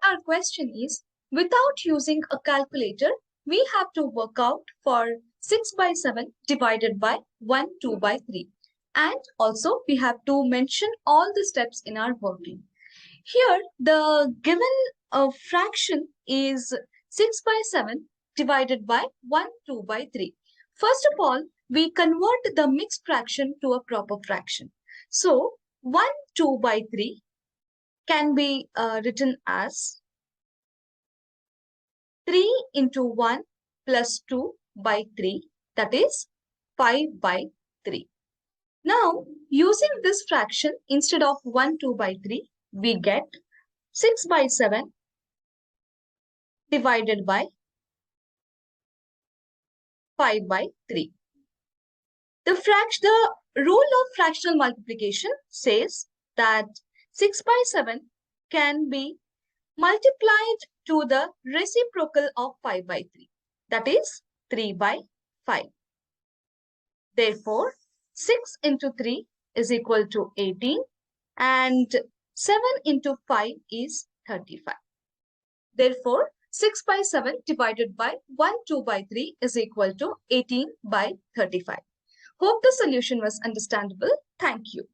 our question is, without using a calculator, we have to work out for 6 by 7 divided by 1, 2 by 3. And also we have to mention all the steps in our working. Here, the given fraction is 6 by 7 divided by 1, 2 by 3. First of all, we convert the mixed fraction to a proper fraction. So, 1, 2 by 3 can be written as 3 into 1 plus 2 by 3, that is 5 by 3. Now, using this fraction instead of 1, 2 by 3, we get 6 by 7 divided by 5 by 3. The rule of fractional multiplication says that 6 by 7 can be multiplied to the reciprocal of 5 by 3, that is 3 by 5. Therefore, 6 into 3 is equal to 18 and 7 into 5 is 35. Therefore, 6 by 7 divided by 1, 2 by 3 is equal to 18 by 35. Hope the solution was understandable. Thank you.